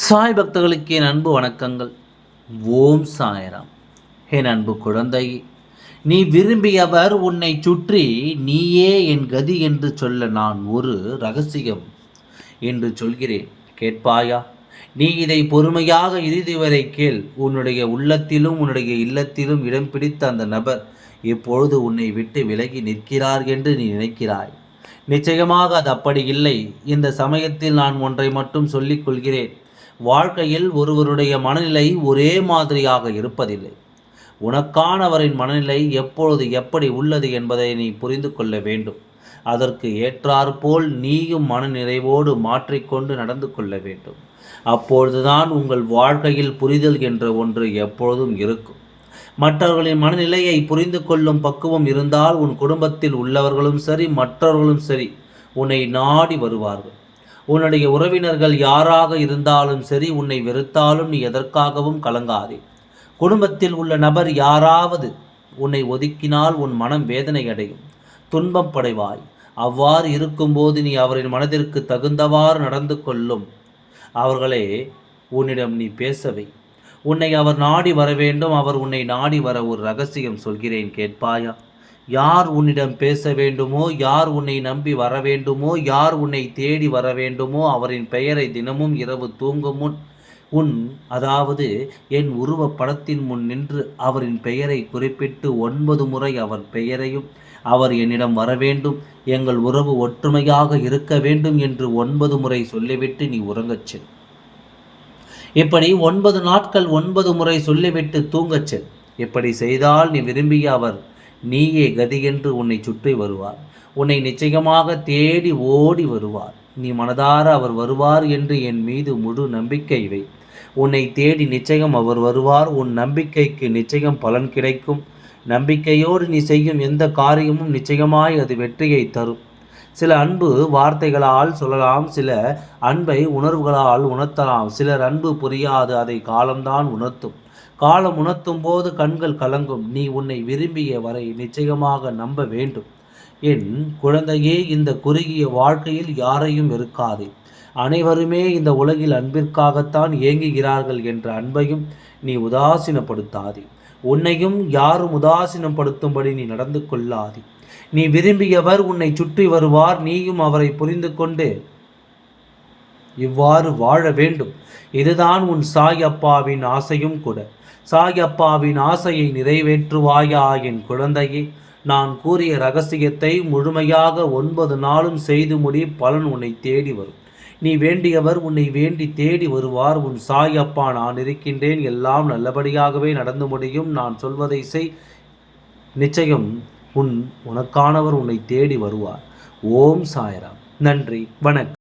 சாய் பக்தர்களுக்கு என் அன்பு வணக்கங்கள். ஓம் சாய்ராம். என் அன்பு குழந்தை, நீ விரும்பியவர் உன்னை சுற்றி நீயே என் கதி என்று சொல்ல நான் ஒரு ரகசியம் என்று சொல்கிறேன், கேட்பாயா? நீ இதை பொறுமையாக இறுதி வரை கேள். உன்னுடைய உள்ளத்திலும் உன்னுடைய இல்லத்திலும் இடம் பிடித்த அந்த நபர் இப்பொழுது உன்னை விட்டு விலகி நிற்கிறார் என்று நீ நினைக்கிறாய். நிச்சயமாக அது அப்படி இல்லை. இந்த சமயத்தில் நான் ஒன்றை மட்டும் சொல்லிக் கொள்கிறேன். வாழ்க்கையில் ஒருவருடைய மனநிலை ஒரே மாதிரியாக இருப்பதில்லை. உனக்கானவரின் மனநிலை எப்பொழுது எப்படி உள்ளது என்பதை நீ புரிந்து கொள்ள வேண்டும். அதற்கு ஏற்றாற்போல் நீயும் மனநிறைவோடு மாற்றிக்கொண்டு நடந்து கொள்ள வேண்டும். அப்பொழுதுதான் உங்கள் வாழ்க்கையில் புரிதல் என்ற ஒன்று எப்பொழுதும் இருக்கும். மற்றவர்களின் மனநிலையை புரிந்து கொள்ளும் பக்குவம் இருந்தால் உன் குடும்பத்தில் உள்ளவர்களும் சரி, மற்றவர்களும் சரி, உன்னை நாடி வருவார்கள். உன்னுடைய உறவினர்கள் யாராக இருந்தாலும் சரி, உன்னை வெறுத்தாலும் நீ எதற்காகவும் கலங்காதே. குடும்பத்தில் உள்ள நபர் யாராவது உன்னை ஒதுக்கினால் உன் மனம் வேதனை அடையும், துன்பம் படைவாய். அவ்வாறு இருக்கும்போது நீ அவரின் மனதிற்கு தகுந்தவாறு நடந்து கொள்ளும் அவர்களே உன்னிடம் நீ பேசவை. உன்னை அவர் நாடி வர வேண்டும். அவர் உன்னை நாடி வர ஒரு ரகசியம் சொல்கிறேன், கேட்பாயா? யார் உன்னிடம் பேச வேண்டுமோ, யார் உன்னை நம்பி வர வேண்டுமோ, யார் உன்னை தேடி வர வேண்டுமோ அவரின் பெயரை தினமும் இரவு தூங்கும் முன் அதாவது என் உருவ படத்தின் முன் நின்று அவரின் பெயரை குறிப்பிட்டு 9 முறை அவர் பெயரையும் அவர் என்னிடம் வர வேண்டும், எங்கள் உறவு ஒற்றுமையாக இருக்க வேண்டும் என்று 9 முறை சொல்லிவிட்டு நீ உறங்கச் செல். இப்படி 9 நாட்கள் 9 முறை சொல்லிவிட்டு தூங்கச் செல். இப்படி செய்தால் நீ விரும்பிய அவர் நீயே கதி என்று உன்னை சுற்றி வருவார். உன்னை நிச்சயமாக தேடி ஓடி வருவார். நீ மனதார அவர் வருவார் என்று என் மீது முழு நம்பிக்கை வை. உன்னை தேடி நிச்சயம் அவர் வருவார். உன் நம்பிக்கைக்கு நிச்சயம் பலன் கிடைக்கும். நம்பிக்கையோடு நீ செய்யும் எந்த காரியமும் நிச்சயமாய் அது வெற்றியை தரும். சில அன்பு வார்த்தைகளால் சொல்லலாம், சில அன்பை உணர்வுகளால் உணர்த்தலாம். சிலர் அன்பு புரியாது, அதை காலம்தான் உணர்த்தும். காலம் உணர்த்தும் போது கண்கள் கலங்கும். நீ உன்னை விரும்பிய வரை நிச்சயமாக நம்ப வேண்டும். என் குழந்தையே, இந்த குறுகிய வாழ்க்கையில் யாரையும் வெறுக்காதே. அனைவருமே இந்த உலகில் அன்பிற்காகத்தான் ஏங்குகிறார்கள் என்ற அன்பையும் நீ உதாசீனப்படுத்தாதே. உன்னையும் யாரும் உதாசீனப்படுத்தும்படி நீ நடந்து கொள்ளாதே. நீ விரும்பியவர் உன்னை சுற்றி வருவார். நீயும் அவரை புரிந்து கொண்டு இவ்வாறு வாழ வேண்டும். இதுதான் உன் சாய் அப்பாவின் ஆசையும் கூட. சாய் அப்பாவின் ஆசையை நிறைவேற்றுவாயா என் குழந்தையே? நான் கூறிய ரகசியத்தை முழுமையாக 9 நாளும் செய்து முடி. பலன் உன்னை தேடி வரும். நீ வேண்டியவர் உன்னை வேண்டி தேடி வருவார். உன் சாய் அப்பா நான் இருக்கின்றேன். எல்லாம் நல்லபடியாகவே நடந்து முடியும். நான் சொல்வதை செய். நிச்சயம் உனக்கானவர் உன்னை தேடி வருவார். ஓம் சாய்ராம். நன்றி, வணக்கம்.